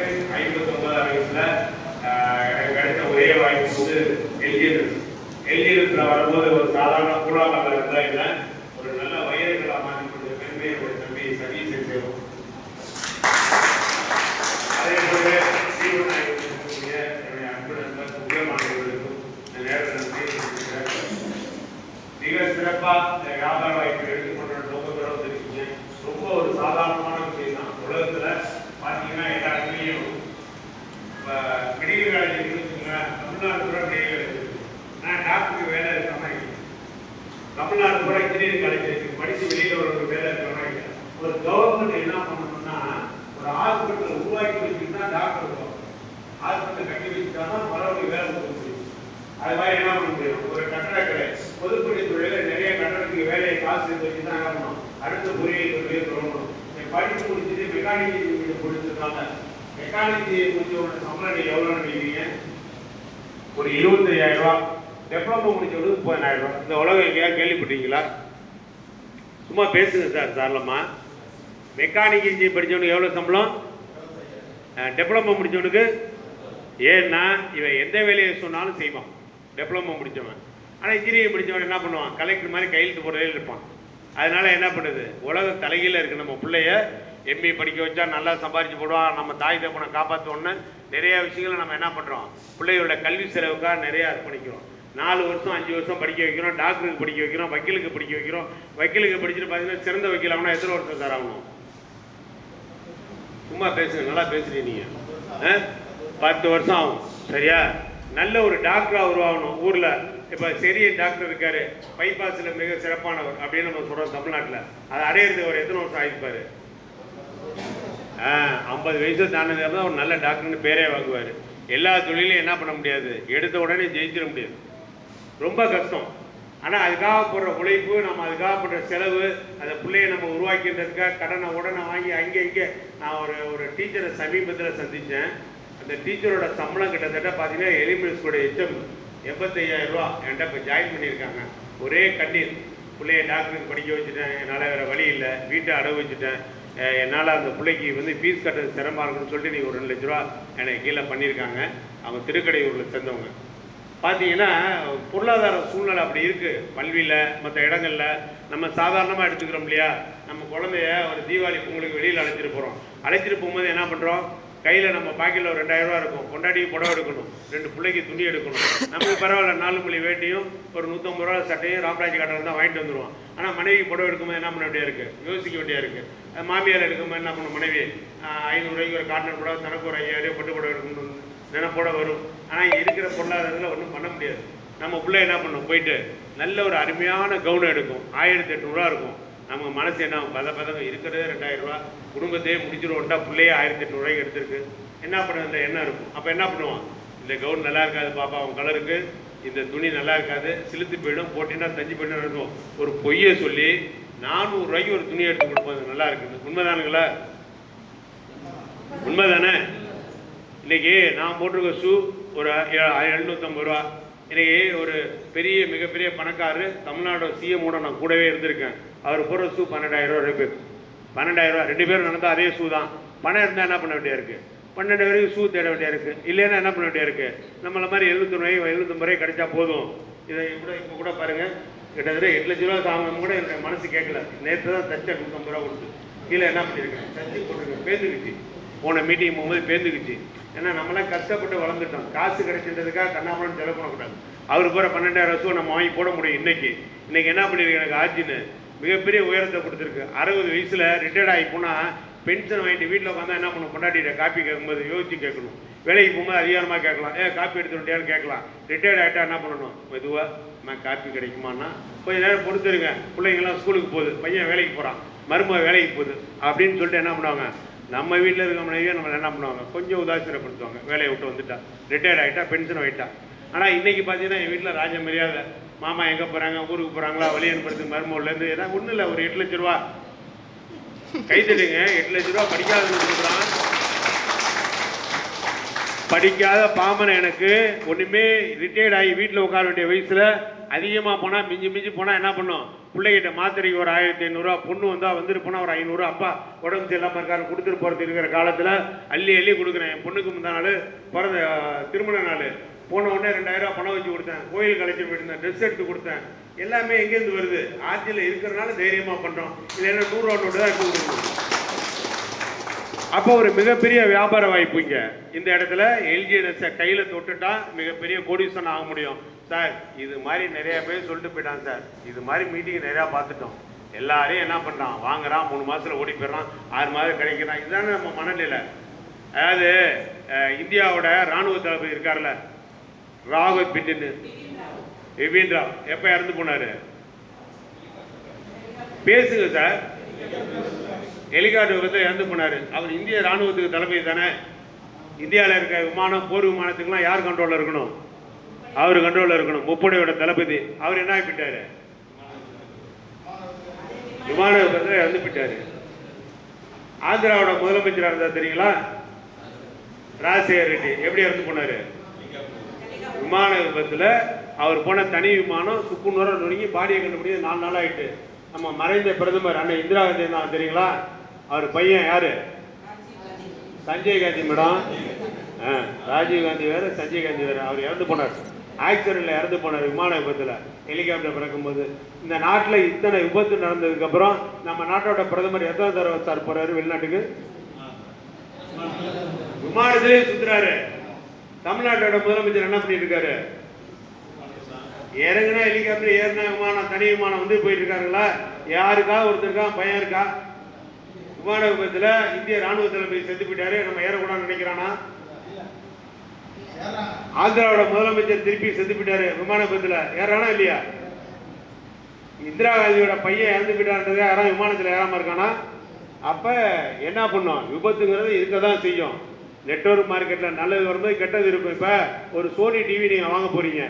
59 வயசுல எனக்கு கிடைத்த ஒரே வாய்ப்பு வந்து எல்ஜிஎஸ்ல வரும்போது ஒரு சாதாரண கூழாங்கல்ல இருந்தா இல்லை ஒரு நல்ல வயதுகளை மாற்றி கொடுத்த பெருமை என்னுடைய தம்பி சதீஷை சேரும். அதே போல சீவநாயகத்தில் இருக்கக்கூடிய என்னுடைய அன்பு நண்பர் முக்கியமானவர்களுக்கும் இந்த நேரத்தில் மிக சிறப்பா இந்த வியாபார வாய்ப்பை எடுத்துக்கொண்ட நோக்கத்தோடு வந்திருக்கீங்க. ரொம்ப ஒரு சாதாரணமான விஷயம் தான். உலகத்துல பார்த்தீங்கன்னா எல்லா இடத்துலையும் மெடிக்கல் காலேஜ் இருக்குன்னு தமிழ்நாடு கூட மெடிக்கல் காலேஜ் இருக்கு. ஆனால் டாக்டருக்கு வேலை இருக்காமல் தமிழ்நாடு கூட இன்ஜினியரிங் காலேஜ் இருக்கு. படித்து வெளியில் ஒரு வேலை இருக்காமல் ஒரு கவர்மெண்ட் என்ன பண்ணணும்னா ஒரு ஹாஸ்பிட்டல் உருவாக்கி வச்சுட்டு தான் டாக்டர் வருவாங்க. ஹாஸ்பிட்டல் கட்டி வச்சுட்டா தான் மறுபடியும் வேலை கொடுக்க முடியும். அது மாதிரி என்ன பண்ண முடியும்? ஒரு கட்டடக்கலை பொதுப்பணி துறையில் நிறைய கட்டடத்துக்கு வேலையை காசு எடுத்து வச்சு தான் என்ன பண்ணணும், அடுத்த பொறியியல் துறையை தொடங்கணும். படிப்பு முடிச்சுட்டு மெக்கானிக் இன்ஜினியரிங் முடிச்சிருக்காங்க. மெக்கானிக் இன்ஜினியரிங் முடிச்சவங்க சம்பளம் நீங்கள் எவ்வளோ நினைக்கிறீங்க? ஒரு 25,000 ரூபா. டிப்ளமோ முடிச்சவங்களுக்கு 30,000 ரூபா. இந்த உலகம் எங்கேயாவது கேள்விப்பட்டீங்களா? சும்மா பேசுங்க சார் தாராளமா. மெக்கானிக் இன்ஜினியரிங் படித்தவனுக்கு எவ்வளோ சம்பளம்? டிப்ளமோ முடித்தவனுக்கு. ஏன்னா இவன் எந்த வேலையை சொன்னாலும் செய்வான் டிப்ளமோ முடித்தவன். ஆனால் இன்ஜினியரிங் முடித்தவன் என்ன பண்ணுவான்? கலெக்டர் மாதிரி கையெழுத்து போடுறதே இருப்பான். அதனால என்ன பண்ணுது, உலகம் தலைகீழ இருக்கு. நம்ம பிள்ளைய எம்ஏ படிக்க வச்சா நல்லா சம்பாரிச்சு போடுவான். நம்ம தாய் தப்பனை காப்பாற்றோன்னு நிறைய விஷயங்களை நம்ம என்ன பண்ணுறோம், பிள்ளையோட கல்வி செலவுக்காக நிறையா அர்ப்பணிக்கிறோம். 4 வருஷம் 5 வருஷம் படிக்க வைக்கிறோம். டாக்டருக்கு படிக்க வைக்கிறோம், வக்கீலுக்கு படிக்க வைக்கிறோம். வக்கீலுக்கு படிச்சுட்டு பார்த்தீங்கன்னா சிறந்த வக்கீல் ஆகணும். எத்தனை வருஷம் சார் ஆகணும்? சும்மா பேசுங்க, நல்லா பேசுறீங்க நீங்கள். 10 வருஷம் ஆகும். சரியா? நல்ல ஒரு டாக்டராக உருவாகணும் ஊரில். இப்போ பெரிய டாக்டர் இருக்காரு, பைபாஸில் மிக சிறப்பானவர் அப்படின்னு நம்ம சொல்கிறோம் தமிழ்நாட்டில். அதை அடையிறது ஒரு எத்தனை வருஷம் ஆகிருப்பார்? 50 வயசு தாண்டினது தான் ஒரு நல்ல டாக்டர்னு பேரே வாங்குவார். எல்லா தொழிலையும் என்ன பண்ண முடியாது, எடுத்த உடனே ஜெயிச்சிட முடியாது, ரொம்ப கஷ்டம். ஆனால் அதுக்காக போடுற உழைப்பு, நம்ம அதுக்காக போடுற செலவு, அந்த பிள்ளையை நம்ம உருவாக்கின்றதுக்காக கடனை உடனே வாங்கி அங்கே இங்கே. நான் ஒரு டீச்சரை சமீபத்தில் சந்தித்தேன். அந்த டீச்சரோட சம்பளம் கிட்டத்தட்ட பார்த்தீங்கன்னா எலிமெண்ட்ஸ் கூட எச்எம் 85,000 ரூபா என்கிட்ட இப்போ ஜாயின் பண்ணியிருக்காங்க. ஒரே கண்ணீர், பிள்ளைய டாக்டருக்கு படிக்க வச்சுட்டேன், என்னால் வேறு வழி இல்லை, வீட்டை அடவு வச்சுட்டேன், என்னால் அந்த பிள்ளைக்கு வந்து ஃபீஸ் கட்டுறது சிரமமாக இருக்குன்னு சொல்லிட்டு நீங்கள் ஒரு 2 லட்ச ரூபா எனக்கு கீழே பண்ணியிருக்காங்க. அவங்க திருக்கடையூரில் சேர்ந்தவங்க. பார்த்தீங்கன்னா பொருளாதார சூழ்நிலை அப்படி இருக்குது. பல்வியில் மற்ற இடங்களில் நம்ம சாதாரணமாக எடுத்துக்கிறோம் இல்லையா? நம்ம குழந்தைய ஒரு தீபாவளி பொங்கலுக்கு வெளியில் அழைச்சிட்டு போகிறோம். அழைச்சிட்டு போகும்போது என்ன பண்ணுறோம், கையில் நம்ம பாக்கெட்டில் ஒரு 2,000 ரூபா இருக்கும். கொண்டாடிக்கு புடவை எடுக்கணும், 2 பிள்ளைக்கு துணி எடுக்கணும். நமக்கு பரவாயில்ல, 4 மொழி வேட்டியும் ஒரு 150 ரூபா சட்டையும் ராமராஜ் காட்டில் தான் வாங்கிட்டு வந்துடுவோம். ஆனால் மனைவி புடவை எடுக்கும்போது என்ன பண்ண வேண்டியா இருக்குது, யோசிக்க வேண்டியா இருக்குது. மாமியார் எடுக்கும்போது என்ன பண்ணணும், மனைவி 500 ரூபாய்க்கு ஒரு காட்டன் புடவை, தனக்கு ஒரு 5,000 பட்டு புடவை எடுக்கணும் நினைப்போட வரும். ஆனால் இருக்கிற பொருளாதாரத்தில் ஒன்றும் பண்ண முடியாது. நம்ம பிள்ளை என்ன பண்ணணும், போயிட்டு நல்ல ஒரு அருமையான கவுன் எடுக்கும், 1,800 ரூபா இருக்கும். நம்ம மனசு என்ன பதங்க இருக்கிறதே 2,000 ரூபா, குடும்பத்தையே முடிச்சிருவோம்ட்டா பிள்ளையே 1,800 ரூபாய்க்கு எடுத்திருக்கு. என்ன பண்ணுறது, என்ன இருக்கும்? அப்போ என்ன பண்ணுவான், இந்த கவுன் நல்லா இருக்காது பாப்பா, அவன் கலருக்கு இந்த துணி நல்லா இருக்காது, சிலுத்து போயிடும், போட்டின்னா தஞ்சு போயிடும் இருக்கும். ஒரு பொய்யை சொல்லி 400 ரூபாய்க்கு ஒரு துணி எடுத்து கொடுப்போம், நல்லா இருக்குது. உண்மைதானுங்களா? உண்மைதானே? இன்னைக்கு நான் போட்டிருக்க ஷூ ஒரு 750 ரூபா. இன்னைக்கு ஒரு மிகப்பெரிய பணக்காரர் தமிழ்நாடு சிஎம்மோட நான் கூடவே இருந்திருக்கேன். அவர் போடுற ஷூ 12,000 ரூபா இருக்கு. 12,000 ரூபா 2 பேரும் நடந்தால் அதே ஷூ தான். பணம் இருந்தால் என்ன பண்ண வேண்டியா இருக்குது, 12 வரைக்கும் ஷூ தேட வேண்டியா இருக்குது. இல்லைன்னா என்ன பண்ண வேண்டியா இருக்குது, நம்மள மாதிரி 750 ரூபாய் கிடைச்சா போதும். இதை இப்போ கூட பாருங்கள், கிட்டத்தட்ட 8 லட்ச ரூபா தாங்க கூட என்னுடைய மனசு கேட்கல. நேற்று தான் தச்சை 150 ரூபா கொடுத்து கீழே என்ன பண்ணியிருக்கேன், தச்சு போட்டிருக்கேன். பேந்துக்குச்சு, போன மீட்டிங் போகும்போது பேந்துக்குச்சு. ஏன்னா நம்மளாம் கஷ்டப்பட்டு வளர்ந்துட்டோம். காசு கிடைச்சின்றதுக்காக கண்ணாமலம் செலவு பண்ணக்கூடாது. அவர் போகிற 12,000 ஷூ நம்ம வாங்கி போட முடியும். இன்னைக்கு என்ன பண்ணியிருக்கு, எனக்கு ஆட்சின்னு மிகப்பெரிய உயரத்தை கொடுத்துருக்கு. 60 வயசில் ரிட்டையர்ட் ஆகி போனால் பென்ஷன் வாங்கிட்டு வீட்டில் உட்காந்தா என்ன பண்ணணும், கொண்டாடிட்ட காப்பி கேட்கும்போது யோசிச்சு கேட்கணும். வேலைக்கு போகும்போது அதிகாரமாக கேட்கலாம், காப்பி எடுத்துட்டியான்னு கேட்கலாம். ரிட்டையர்ட் ஆகிட்டா என்ன பண்ணணும், மெதுவாக நான் காப்பி கிடைக்குமான்னா கொஞ்சம் நேரம் பொறுத்துருங்க, பிள்ளைங்கள்லாம் ஸ்கூலுக்கு போகுது, பையன் வேலைக்கு போகிறான், மருமக வேலைக்கு போகுது அப்படின்னு சொல்லிட்டு என்ன பண்ணுவாங்க, நம்ம வீட்டில் இருக்க மனைவியை நம்மளை என்ன பண்ணுவாங்க, கொஞ்சம் உதாசீனப்படுத்துவாங்க. வேலையை விட்டு வந்துட்டா, ரிட்டையர்ட் ஆகிட்டா, பென்ஷன் ஆகிட்டா. ஆனால் இன்றைக்கி பார்த்தீங்கன்னா என் வீட்டில் ராஜ மரியாதை, மாமா எங்கே போகிறாங்க, ஊருக்கு போகிறாங்களா, வழி அனுப்புறதுக்கு மருமகள்லேருந்து ஏன்னா ஒன்றும் இல்லை, ஒரு 8 லட்ச ரூபா கைத்தடுங்க. 8 லட்ச ரூபா படிக்காதவங்க கொடுக்குறான். படிக்காத பாமனை எனக்கு ஒன்றுமே ரிட்டையர்ட் ஆகி வீட்டில் உட்கார வேண்டிய வயசில் அதிகமாக போனால் மிஞ்சி போனால் என்ன பண்ணும், பிள்ளைகிட்ட மாத்திரைக்கு ஒரு 1500 பொண்ணு வந்தால் வந்துட்டு போனால் ஒரு 500 அப்பா உடம்பு சரியில்லாமல் இருக்காரு கொடுத்துட்டு போகிறது இருக்கிற காலத்தில் அள்ளி கொடுக்குறேன். என் பொண்ணுக்கு முந்தா நாள் பிறந்த திருமண நாள் போன உடனே 2000 பணம் வச்சு கொடுத்தேன். கோயில் கலைச்சி போயிருந்தேன், ட்ரெஸ் எடுத்து கொடுத்தேன். எல்லாமே எங்கேருந்து வருது? ஆட்சியில் இருக்கிறனால தைரியமாக பண்ணுறோம். இல்லைன்னா 100 நோட்டு தான் எடுத்து கொடுக்கணும். அப்போ ஒரு மிகப்பெரிய வியாபார வாய்ப்பு இங்கே இந்த இடத்துல எல்ஜிஎன்எஸை கையில் தொட்டுட்டா மிகப்பெரிய கோடீஸ்வரன் ஆக முடியும். சார் இது மாதிரி நிறைய பேர் சொல்லிட்டு போயிட்டாங்க சார். இது மாதிரி மீட்டிங் நிறையா பார்த்துட்டோம். எல்லாரையும் என்ன பண்ணுறான், வாங்குறான், 3 மாதத்தில் ஓடி போயிடறான், 6 மாதம் கிடைக்கிறான். இதுதானே நம்ம மனநிலை. அதாவது இந்தியாவோட இராணுவ தளபதி இருக்கார்ல ராவத் பிபின் ராவ் எப்போ இறந்து போனார்? பேசுங்க சார். ஹெலிகாப்டர் விபத்தில் இறந்து போனார். அவர் இந்திய இராணுவத்துக்கு தளபதி தானே. இந்தியாவில் இருக்க விமானம், போர் விமானத்துக்குலாம் யார் கண்ட்ரோலில் இருக்கணும்? அவர் கண்ட்ரோலில் இருக்கணும். முப்படையோட தளபதி. அவர் என்ன ஆகிட்டாரு? விமான விபத்தில் இறந்து போயிட்டாரு. ஆந்திராவோட முதலமைச்சராக இருந்தார் தெரியுங்களா? ராஜசேகர் ரெட்டி எப்படி இறந்து போனார்? விமான விபத்தில் அவர் போன தனி விமானம் சுக்குநூற நொறுங்கி பாடியை கண்டுபிடிச்சு 4 நாள் ஆகிட்டு. நம்ம மறைந்த பிரதமர் அண்ணன் இந்திரா காந்தி தான் தெரியுங்களா? அவர் பையன் யாரு? சஞ்சய் காந்தி மேடம். ராஜீவ் காந்தி வேறு, சஞ்சய் காந்தி வேறு. அவர் இறந்து போனார். ஆக்சிடென்ட்ல இறந்து போனார் விமான விபத்தில், ஹெலிகாப்டர் பறக்கும்போது. இந்த நாட்டில் இத்தனை விபத்து நடந்ததுக்கப்புறம் நம்ம நாட்டோட பிரதமர் எத்தனை தடவை சார் போறாரு வெளிநாட்டுக்கு? விமானத்திலே சுத்துறாரு. தமிழ்நாட்டோட முதலமைச்சர் என்ன பண்ணிட்டு இருக்காரு? இறங்குனா ஹெலிகாப்டர், ஏறினா விமானம், தனி விமானம் வந்து போயிட்டு இருக்காருங்களா? யாருக்கா ஒருத்தருக்கா பயம் இருக்கா? விமான விபத்தில் இந்திய ராணுவ தளபதி செத்து போயிட்டாரு, நம்ம ஏறக்கூடாதுன்னு நினைக்கிறானா? ஆந்திராவோட முதலமைச்சர் திருப்பி செத்து போயிட்டாரு விமான விபத்தில், ஏறானா இல்லையா? இந்திரா காந்தியோட பையன் இறந்து போயிட்டாருன்றதை யாரும் விமானத்தில் ஏறாம இருக்கானா? அப்ப என்ன பண்ணும்? விபத்துங்கிறது இருக்கதான் செய்யும். நெட்வொர்க் மார்க்கெட்டில் நல்லது வரும்போது கெட்டது இருக்கும். இப்போ ஒரு சோனி டிவி நீங்கள் வாங்க போறீங்க,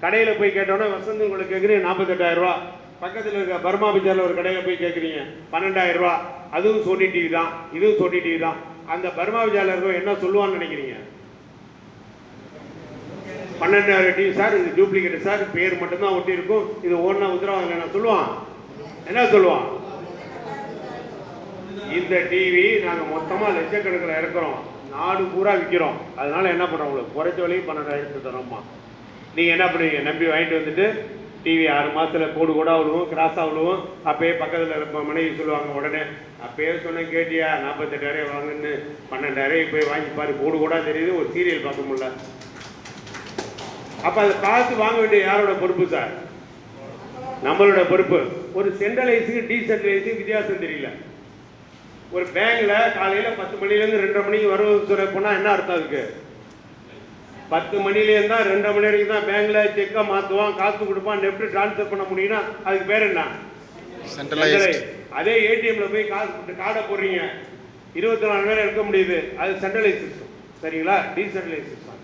கடையில் போய் கேட்டோன்னா வசந்த் உங்களுக்கு கேட்குறீங்க 48,000 ரூபா. பக்கத்தில் இருக்க பர்மா பஜாரில் ஒரு கடையில் போய் கேட்குறீங்க 12,000 ரூபா. அதுவும் சோனி டிவி தான், இதுவும் சோனி டிவி தான். அந்த பர்மா பஜாரில் இருக்க என்ன சொல்லுவான்னு நினைக்கிறீங்க? 12,000 டிவி சார், இது டூப்ளிகேட் சார், பேர் மட்டும்தான் ஒட்டி இருக்கும், இது ஒன்றா உத்தரவாதம் இல்லைன்னா சொல்லுவான். என்ன சொல்லுவான்? இந்த டிவி நாங்கள் மொத்தமாக லட்சக்கணக்கில் இறக்குறோம், நாடு பூரா விற்கிறோம், அதனால என்ன பண்ணுறோம், உங்களுக்கு குறைச்ச விலையும் 12,000 தரோம்மா. நீங்கள் என்ன பண்ணுவீங்க? நம்பி வாங்கிட்டு வந்துட்டு டிவி 6 மாதத்தில் கோடு கூட விழுவும், கிராஸாக விழுவும். அப்பயே பக்கத்தில் இருக்க மனைவி சொல்லுவாங்க, உடனே அப்பயே சொன்ன கேட்டியா 48,000 வாங்குன்னு, 12,000 போய் வாங்கி பாரு, கோடு கூட தெரியுது, ஒரு சீரியல் பார்க்க முடியல. அப்போ அதை பார்த்து வாங்க வேண்டிய யாரோட பொறுப்பு சார்? நம்மளோட பொறுப்பு. ஒரு சென்ட்ரலைஸுக்கு டீசென்ட்ரலைஸுக்கு வித்தியாசம் தெரியல. ஒரு பேங்க்ல காலையில் 10 மணிலேருந்து 2:30 மணிக்கு வரவு போனால் என்ன அர்த்தம் அதுக்கு? 10 மணிலேருந்து தான் 2:30 மணி வரைக்கும் தான் பேங்க்ல செக்கை மாற்றுவான், காசு கொடுப்பான், நெஃப்ட் டிரான்ஸ்ஃபர் பண்ண முடியும்னா அதுக்கு பேர் என்ன? சென்ட்ரலைஸ். அதே ஏடிஎம்ல போய் காசு போட்டு கார்டை போடுறீங்க, 24 மணி நேரம் எடுக்க முடியுது, அது சென்ட்ரலைஸ் சிஸ்டம். சரிங்களா? Decentralise system.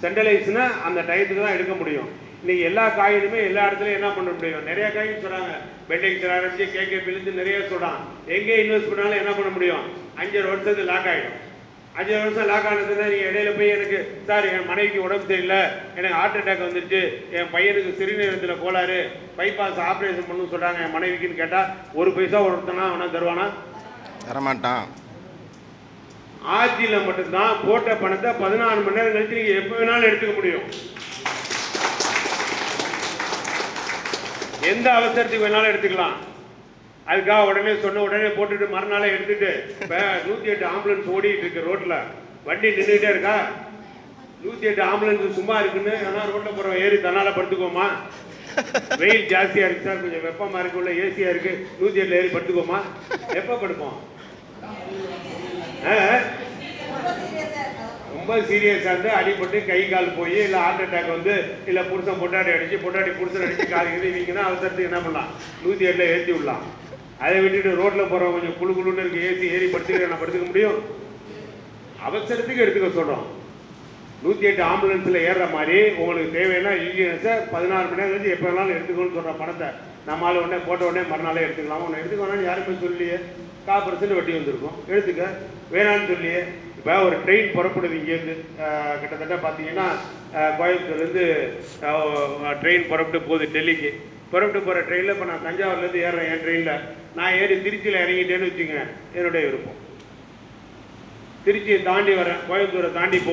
சென்ட்ரலைஸ்னா அந்த டயத்துக்கு தான் எடுக்க முடியும். இன்னைக்கு எல்லா காயினுமே எல்லா இடத்துலையும் என்ன பண்ண முடியும்? நிறைய காயின் சொல்றாங்க, பெண்டிங்ஸ் ஆரம்பிச்சு கேகேபிலிருந்து நிறைய சொல்றான். எங்கே இன்வெஸ்ட் பண்ணாலும் என்ன பண்ண முடியும்? 5 வருஷத்துக்கு லாக் ஆகிடும். 5 வருஷம் லாக் ஆனதுன்னா நீங்கள் இடையில போய் எனக்கு சார் என் மனைவிக்கு உடம்பு சரியில்லை, எனக்கு ஹார்ட் அட்டாக் வந்துருச்சு, என் பையனுக்கு சிறுநீரகத்தில் கோளாறு, பைபாஸ் ஆப்ரேஷன் பண்ணணும்னு சொல்கிறாங்க என் மனைவிக்குன்னு கேட்டால் 1 பைசா ஒருத்தனா அவனா தருவானா? தரமாட்டான். ஆட்சியில் மட்டும்தான் போட்ட பணத்தை 14 மணி நேரம் கழிச்சு நீங்கள் எப்போ வேணாலும் எடுத்துக்க முடியும். எந்த அவசரத்துக்கு வேணாலும் எடுத்துக்கலாம். அதுக்காக உடனே சொன்ன உடனே போட்டுட்டு மறுநாளே எடுத்துட்டு இப்போ 108 ஆம்புலன்ஸ் ஓடிட்டு இருக்கு ரோட்ல, வண்டி நின்றுட்டே இருக்கா? 108 ஆம்புலன்ஸ் சும்மா இருக்குன்னு ஆனால் ரோட்ல போகிற ஏறி தன்னால படுத்துக்கோமா? வெயில் ஜாஸ்தியா இருக்கு சார், கொஞ்சம் வெப்பமா இருக்கு, உள்ள ஏசியா இருக்கு, 108 ஏறி படுத்துக்கோமா? எப்போ படுப்போம்? ரொம்ப சீரியஸாக இருந்து அடிபட்டு கை கால் போய் இல்லை ஹார்ட் அட்டாக் வந்து இல்லை புருஷன் பொட்டாட்டி அடிச்சு பொட்டாட்டி புருஷன் அடிச்சு காலிக்குது, இவங்க தான் அவசரத்துக்கு என்ன பண்ணலாம்? 108 ஏற்றி விடலாம். அதை விட்டுட்டு ரோட்டில் போகிறவங்க கொஞ்சம் குழு குழுன்னு இருக்கு, ஏசி ஏறி படுத்துக்க நான் படுத்துக்க முடியும்? அவசரத்துக்கு எடுத்துக்க சொல்கிறோம். 108 ஆம்புலன்ஸில் ஏறுற மாதிரி உங்களுக்கு தேவைன்னா இன்சூரன்ஸை 14 மணி நேரம் கழிச்சு எப்போ வேணாலும் எடுத்துக்கணும்னு சொல்கிற பணத்தை நம்மளால் உடனே போட்ட உடனே மறுநாளே எடுத்துக்கலாம். ஒன்று எடுத்துக்க வேணாலும் யாருமே சொல்லியே, 4% வட்டி வந்திருக்கும், எடுத்துக்க வேணான்னு சொல்லியே. இப்போ ஒரு ட்ரெயின் புறப்படுது இங்கேருந்து, கிட்டத்தட்ட பார்த்தீங்கன்னா கோயம்புத்தூர்லேருந்து ட்ரெயின் புறப்பட்டு போகுது டெல்லிக்கு. புறப்பட்டு போகிற ட்ரெயினில் இப்போ நான் தஞ்சாவூர்லேருந்து ஏறுறேன் என் ட்ரெயினில், நான் ஏறி திருச்சியில் இறங்கிட்டேன்னு வச்சுங்க, என்னுடைய விருப்பம். திருச்சியை தாண்டி வரேன், கோயம்புத்தூரை தாண்டி போகுது.